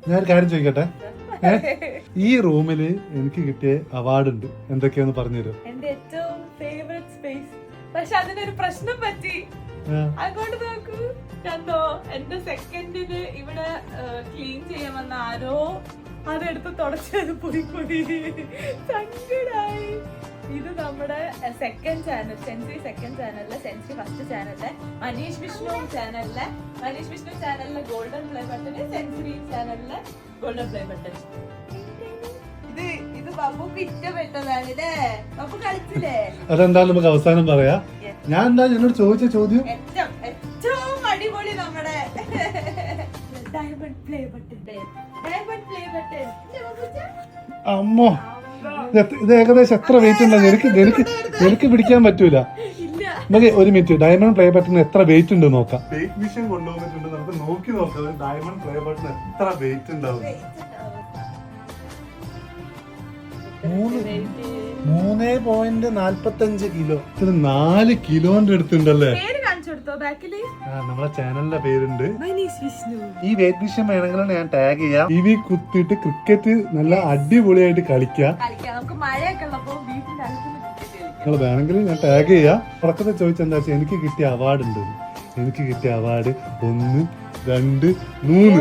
ഞാൻ കാര്യം ചോദിക്കട്ടെ, ഈ റൂമില് എനിക്ക് കിട്ടിയ അവാർഡ് ഉണ്ട്, എന്തൊക്കെയാന്ന് പറഞ്ഞുതരും? എന്റെ ഏറ്റവും ഫേവറേറ്റ് സ്പേസ്. പക്ഷെ അതിനൊരു പ്രശ്നം പറ്റി. അങ്ങോട്ട് നോക്കൂ, കണ്ടോ? എന്റെ സെക്കൻഡിന് ഇവിടെ ക്ലീൻ ചെയ്യാൻ വന്ന ആരോ അതെടുത്ത് തുടച്ചത് പോയി സങ്കടായി. ഇത് നമ്മുടെ സെക്കൻഡ് ചാനൽ, സെൻസി സെക്കൻഡ് ചാനലിലെ, സെൻസി ഫസ്റ്റ് ചാനലിലെ, മനീഷ് വിഷ്ണു ചാനലിലെ, മനീഷ് വിഷ്ണു ചാനലിലെ ഗോൾഡൻ പ്ലേ ബട്ടണ്, സെൻസറി ചാനലിലെ ഗോൾഡൻ പ്ലേ ബട്ടൺ. ഇത് ബബു പിറ്റപ്പെട്ടതാണ് അല്ലേ? ബബു കളിച്ചില്ലേ? അതെന്തായാലും നമുക്ക് അവസാനം പറയാ. ഞാൻ എന്താ എന്നോട് ചോദിച്ച ചോദ്യം? ഏറ്റവും അടിപൊളി നമ്മുടെ diamond play button. Diamond play button അമ്മോ, ഇത് ഏകദേശം എത്ര വെയിറ്റ് ഉണ്ടെന്ന് എനിക്ക് പിടിക്കാൻ പറ്റൂല. നമുക്ക് ഒരു മിനിറ്റ്, ഡയമണ്ട് പ്ലേ ബട്ടൺ എത്ര വെയിറ്റ് ഉണ്ട് നോക്കാം. വെയിറ്റ് മെഷീൻ കൊണ്ടുവന്നിട്ടുണ്ട്, നമുക്ക് നോക്കി നോക്കാം ഡയമണ്ട് പ്ലേ ബട്ടൺ എത്ര വെയിറ്റ് ഉണ്ടാവും. 3.45 കിലോ. ഇത് 4 കിലോന്റെ അടുത്തുണ്ടല്ലേ? നമ്മളെ ചാനലിന്റെ പേരുണ്ട്. ഈ വെയിറ്റ് മെഷീൻ വേണമെങ്കിൽ ഞാൻ ടാഗ് ചെയ്യാം. ടി വി കുത്തിയിട്ട് ക്രിക്കറ്റ് നല്ല അടിപൊളിയായിട്ട് കളിക്കാം. നിങ്ങൾ വേണമെങ്കിൽ ഞാൻ ടാഗ് ചെയ്യാം. ഉറക്കത്തെ ചോദിച്ചെന്താ വെച്ചാൽ എനിക്ക് കിട്ടിയ അവാർഡ് ഉണ്ട്. എനിക്ക് കിട്ടിയ അവാർഡ് 1, 2, 3.